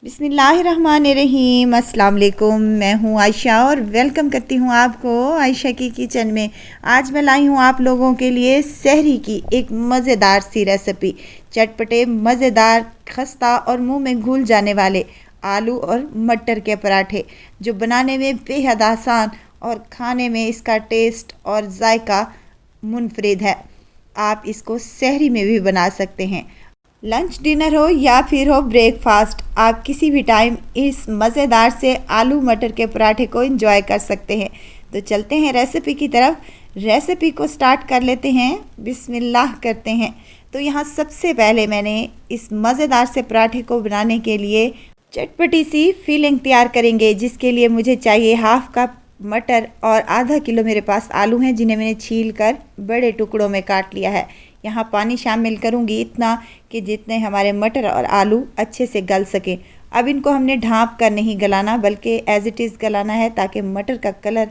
बिस्मिल्लाहिर्रहमानिर्रहीम। अस्सलाम वालेकुम। मैं हूँ आयशा और वेलकम करती हूँ आपको आयशा की किचन में। आज मैं लाई हूँ आप लोगों के लिए सहरी की एक मज़ेदार सी रेसिपी। चटपटे मज़ेदार खस्ता और मुंह में घुल जाने वाले आलू और मटर के पराठे, जो बनाने में बेहद आसान और खाने में इसका टेस्ट और जायका मुनफरिद है। आप इसको सहरी में भी बना सकते हैं। लंच डिनर हो या फिर हो ब्रेकफास्ट, आप किसी भी टाइम इस मज़ेदार से आलू मटर के पराठे को एंजॉय कर सकते हैं। तो चलते हैं रेसिपी की तरफ। रेसिपी को स्टार्ट कर लेते हैं, बिस्मिल्लाह करते हैं। तो यहाँ सबसे पहले मैंने इस मज़ेदार से पराठे को बनाने के लिए चटपटी सी फीलिंग तैयार करेंगे, जिसके लिए मुझे चाहिए हाफ़ कप मटर और आधा किलो मेरे पास आलू हैं, जिन्हें मैंने छील कर बड़े टुकड़ों में काट लिया है। यहाँ पानी शामिल करूँगी इतना कि जितने हमारे मटर और आलू अच्छे से गल सकें। अब इनको हमने ढाँप कर नहीं गलाना, बल्कि एज़ इट इज़ गलाना है, ताकि मटर का कलर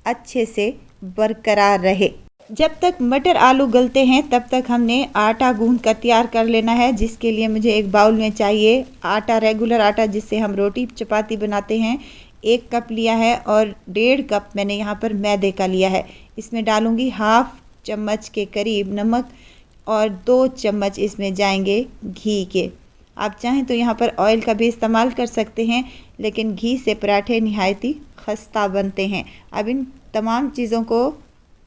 अच्छे से बरकरार रहे। जब तक मटर आलू गलते हैं तब तक हमने आटा गूंद कर तैयार कर लेना है, जिसके लिए मुझे एक बाउल में चाहिए आटा, रेगुलर आटा जिससे हम रोटी चपाती बनाते हैं। 1 कप लिया है और 1.5 कप मैंने यहाँ पर मैदे का लिया है। इसमें डालूँगी हाफ़ चम्मच के करीब नमक और 2 चम्मच इसमें जाएंगे घी के। आप चाहें तो यहाँ पर ऑयल का भी इस्तेमाल कर सकते हैं, लेकिन घी से पराठे निहायत ही खस्ता बनते हैं। अब इन तमाम चीज़ों को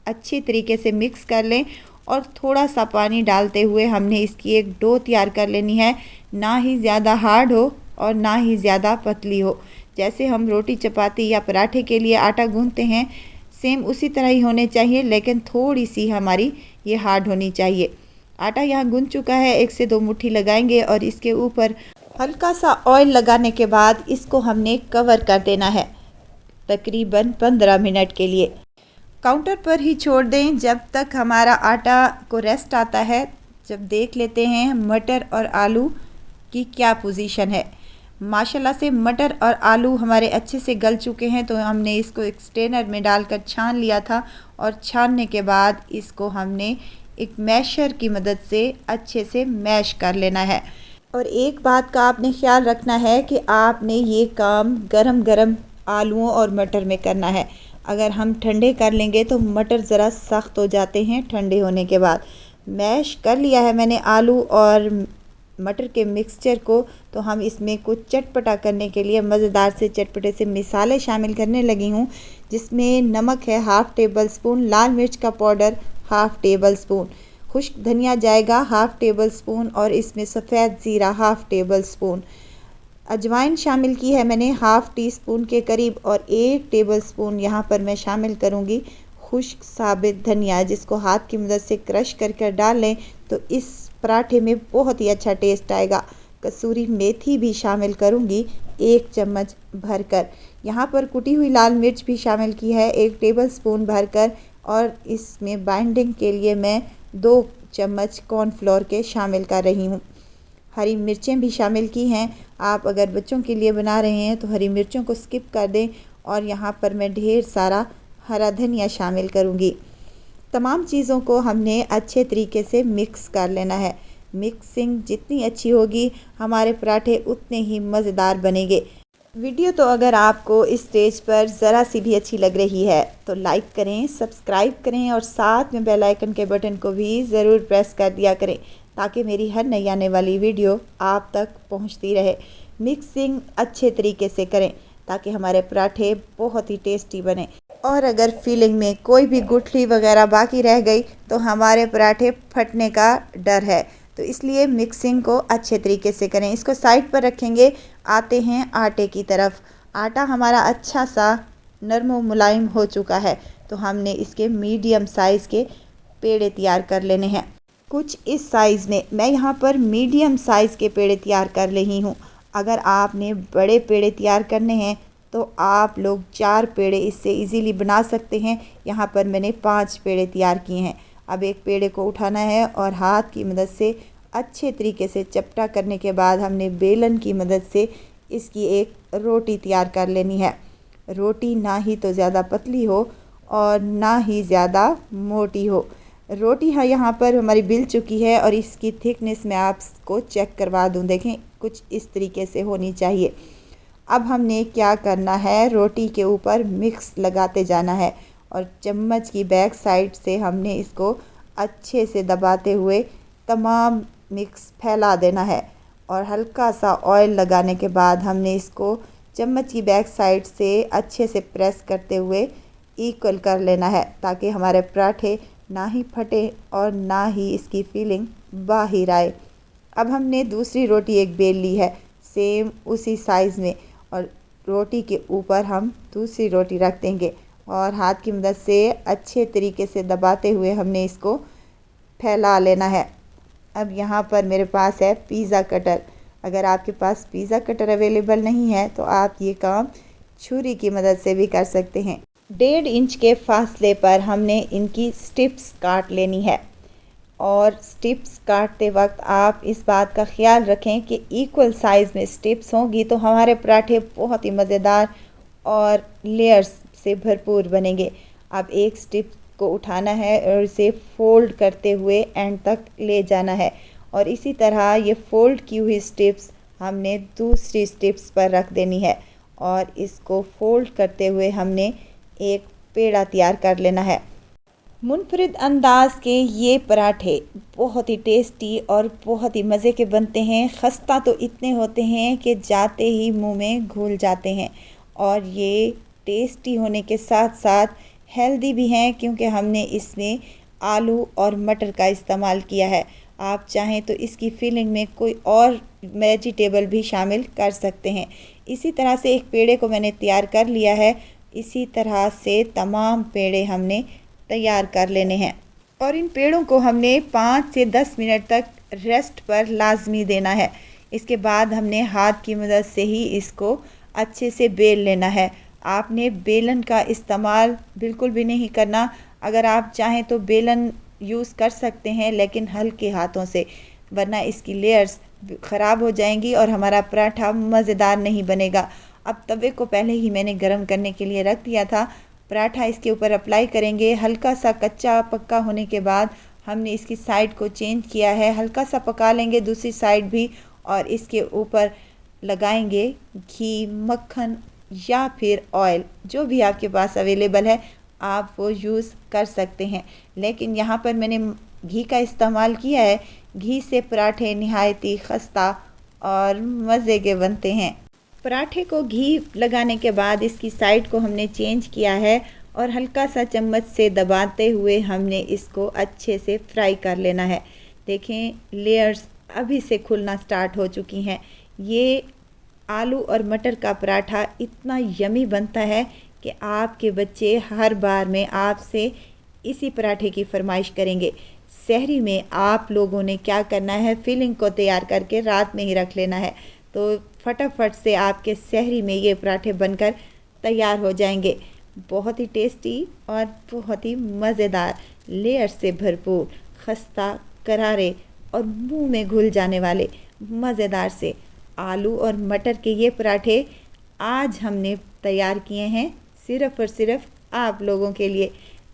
अच्छी तरीके से मिक्स कर लें और थोड़ा सा पानी डालते हुए हमने इसकी एक डो तैयार कर लेनी है। ना ही ज़्यादा हार्ड हो और ना ही ज़्यादा पतली हो। जैसे हम रोटी चपाती या पराठे के लिए आटा गूंथते हैं, सेम उसी तरह ही होने चाहिए, लेकिन थोड़ी सी हमारी ये हार्ड होनी चाहिए। आटा यहाँ गूंथ चुका है, 1 से 2 मुट्ठी लगाएंगे और इसके ऊपर हल्का सा ऑयल लगाने के बाद इसको हमने कवर कर देना है तकरीबन 15 मिनट के लिए। काउंटर पर ही छोड़ दें जब तक हमारा आटा को रेस्ट आता है। जब देख लेते हैं मटर और आलू की क्या पोजीशन है। माशाल्लाह से मटर और आलू हमारे अच्छे से गल चुके हैं, तो हमने इसको एक स्ट्रेनर में डालकर छान लिया था और छानने के बाद इसको हमने एक मैशर की मदद से अच्छे से मैश कर लेना है। और एक बात का आपने ख्याल रखना है कि आपने ये काम गरम गरम आलूओं और मटर में करना है। अगर हम ठंडे कर लेंगे तो मटर ज़रा सख्त हो जाते हैं ठंडे होने के बाद। मैश कर लिया है मैंने आलू और मटर के मिक्सचर को। तो हम इसमें कुछ चटपटा करने के लिए मज़ेदार से चटपटे से मिसाले शामिल करने लगी हूँ, जिसमें नमक है हाफ़ टेबल स्पून, लाल मिर्च का पाउडर हाफ़ टेबल स्पून, खुश्क धनिया जाएगा हाफ़ टेबल स्पून और इसमें सफ़ेद ज़ीरा हाफ़ टेबल स्पून, अजवाइन शामिल की है मैंने हाफ़ टी स्पून के करीब और 1 टेबल स्पून यहाँ पर मैं शामिल करूँगी खुश्क साबित धनिया, जिसको हाथ की मदद से क्रश कर डाल लें तो इस पराठे में बहुत ही अच्छा टेस्ट आएगा। कसूरी मेथी भी शामिल करूँगी 1 चम्मच भरकर। यहाँ पर कुटी हुई लाल मिर्च भी शामिल की है 1 टेबल स्पून भरकर, और इसमें बाइंडिंग के लिए मैं 2 चम्मच कॉर्नफ्लोर के शामिल कर रही हूँ। हरी मिर्चें भी शामिल की हैं। आप अगर बच्चों के लिए बना रहे हैं तो हरी मिर्चों को स्किप कर दें। और यहाँ पर मैं ढेर सारा हरा धनिया शामिल करूँगी। तमाम चीज़ों को हमने अच्छे तरीके से मिक्स कर लेना है। मिक्सिंग जितनी अच्छी होगी हमारे पराठे उतने ही मज़ेदार बनेंगे। वीडियो तो अगर आपको इस स्टेज पर ज़रा सी भी अच्छी लग रही है तो लाइक करें, सब्सक्राइब करें और साथ में बेल आइकन के बटन को भी ज़रूर प्रेस कर दिया करें, ताकि मेरी हर नई आने वाली वीडियो आप तक पहुंचती रहे। मिक्सिंग अच्छे तरीके से करें ताकि हमारे पराठे बहुत ही टेस्टी बने। और अगर फीलिंग में कोई भी गुठली वगैरह बाकी रह गई तो हमारे पराठे फटने का डर है, तो इसलिए मिक्सिंग को अच्छे तरीके से करें। इसको साइड पर रखेंगे। आते हैं आटे की तरफ। आटा हमारा अच्छा सा नरम व मुलायम हो चुका है, तो हमने इसके मीडियम साइज़ के पेड़े तैयार कर लेने हैं। कुछ इस साइज़ में मैं यहाँ पर मीडियम साइज़ के पेड़े तैयार कर रही हूँ। अगर आपने बड़े पेड़े तैयार करने हैं तो आप लोग 4 पेड़े इससे इजीली बना सकते हैं। यहाँ पर मैंने 5 पेड़े तैयार किए हैं। अब एक पेड़े को उठाना है और हाथ की मदद से अच्छे तरीके से चपटा करने के बाद हमने बेलन की मदद से इसकी एक रोटी तैयार कर लेनी है। रोटी ना ही तो ज़्यादा पतली हो और ना ही ज़्यादा मोटी हो। रोटी यहाँ पर हमारी बिल चुकी है और इसकी थिकनेस मैं आपको चेक करवा दूँ। देखें कुछ इस तरीके से होनी चाहिए। अब हमने क्या करना है, रोटी के ऊपर मिक्स लगाते जाना है और चम्मच की बैक साइड से हमने इसको अच्छे से दबाते हुए तमाम मिक्स फैला देना है और हल्का सा ऑयल लगाने के बाद हमने इसको चम्मच की बैक साइड से अच्छे से प्रेस करते हुए इक्वल कर लेना है ताकि हमारे पराठे ना ही फटे और ना ही इसकी फीलिंग बाहर आए। अब हमने दूसरी रोटी एक बेल ली है सेम उसी साइज़ में और रोटी के ऊपर हम दूसरी रोटी रख देंगे और हाथ की मदद से अच्छे तरीके से दबाते हुए हमने इसको फैला लेना है। अब यहाँ पर मेरे पास है पिज़्ज़ा कटर। अगर आपके पास पिज़्ज़ा कटर अवेलेबल नहीं है तो आप ये काम छुरी की मदद से भी कर सकते हैं। 1.5 इंच के फासले पर हमने इनकी स्ट्रिप्स काट लेनी है और स्ट्रिप्स काटते वक्त आप इस बात का ख्याल रखें कि इक्वल साइज़ में स्ट्रिप्स होंगी तो हमारे पराठे बहुत ही मज़ेदार और लेयर्स से भरपूर बनेंगे। अब एक स्ट्रिप को उठाना है और इसे फोल्ड करते हुए एंड तक ले जाना है और इसी तरह ये फोल्ड की हुई स्ट्रिप्स हमने दूसरी स्ट्रिप्स पर रख देनी है और इसको फोल्ड करते हुए हमने एक पेड़ा तैयार कर लेना है। मुनफरिद अंदाज के ये पराठे बहुत ही टेस्टी और बहुत ही मज़े के बनते हैं। खस्ता तो इतने होते हैं कि जाते ही मुंह में घुल जाते हैं और ये टेस्टी होने के साथ साथ हेल्दी भी हैं क्योंकि हमने इसमें आलू और मटर का इस्तेमाल किया है। आप चाहें तो इसकी फिलिंग में कोई और वेजिटेबल भी शामिल कर सकते हैं। इसी तरह से एक पेड़े को मैंने तैयार कर लिया है। इसी तरह से तमाम पेड़े हमने तैयार कर लेने हैं और इन पेड़ों को हमने 5 से 10 मिनट तक रेस्ट पर लाजमी देना है। इसके बाद हमने हाथ की मदद से ही इसको अच्छे से बेल लेना है। आपने बेलन का इस्तेमाल बिल्कुल भी नहीं करना। अगर आप चाहें तो बेलन यूज़ कर सकते हैं लेकिन हल्के हाथों से, वरना इसकी लेयर्स ख़राब हो जाएंगी और हमारा पराठा मज़ेदार नहीं बनेगा। अब तवे को पहले ही मैंने गरम करने के लिए रख दिया था। पराठा इसके ऊपर अप्लाई करेंगे। हल्का सा कच्चा पक्का होने के बाद हमने इसकी साइड को चेंज किया है। हल्का सा पका लेंगे दूसरी साइड भी और इसके ऊपर लगाएंगे घी, मक्खन या फिर ऑयल, जो भी आपके पास अवेलेबल है आप वो यूज़ कर सकते हैं। लेकिन यहाँ पर मैंने घी का इस्तेमाल किया है। घी से पराठे नहायत ही खस्ता और मज़े के बनते हैं। पराठे को घी लगाने के बाद इसकी साइड को हमने चेंज किया है और हल्का सा चम्मच से दबाते हुए हमने इसको अच्छे से फ्राई कर लेना है। देखें लेयर्स अभी से खुलना स्टार्ट हो चुकी हैं। ये आलू और मटर का पराठा इतना यमी बनता है कि आपके बच्चे हर बार में आपसे इसी पराठे की फरमाइश करेंगे। सहरी में आप लोगों ने क्या करना है, फिलिंग को तैयार करके रात में ही रख लेना है तो फटाफट से आपके सहरी में ये पराठे बनकर तैयार हो जाएंगे। बहुत ही टेस्टी और बहुत ही मज़ेदार, लेयर से भरपूर, खस्ता, करारे और मुंह में घुल जाने वाले मज़ेदार से आलू और मटर के ये पराठे आज हमने तैयार किए हैं सिर्फ़ और सिर्फ आप लोगों के लिए।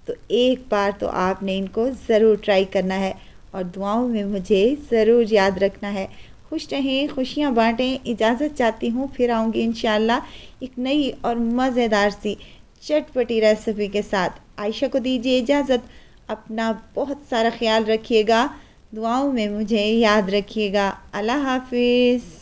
तो एक बार तो आपने इनको ज़रूर ट्राई करना है और दुआओं में मुझे ज़रूर याद रखना है। खुश रहें, खुशियाँ बाँटें। इजाज़त चाहती हूँ, फिर आऊँगी इंशाल्लाह एक नई और मज़ेदार सी चटपटी रेसिपी के साथ। आयशा को दीजिए इजाज़त। अपना बहुत सारा ख्याल रखिएगा, दुआओं में मुझे याद रखिएगा। अल्लाह हाफिज़।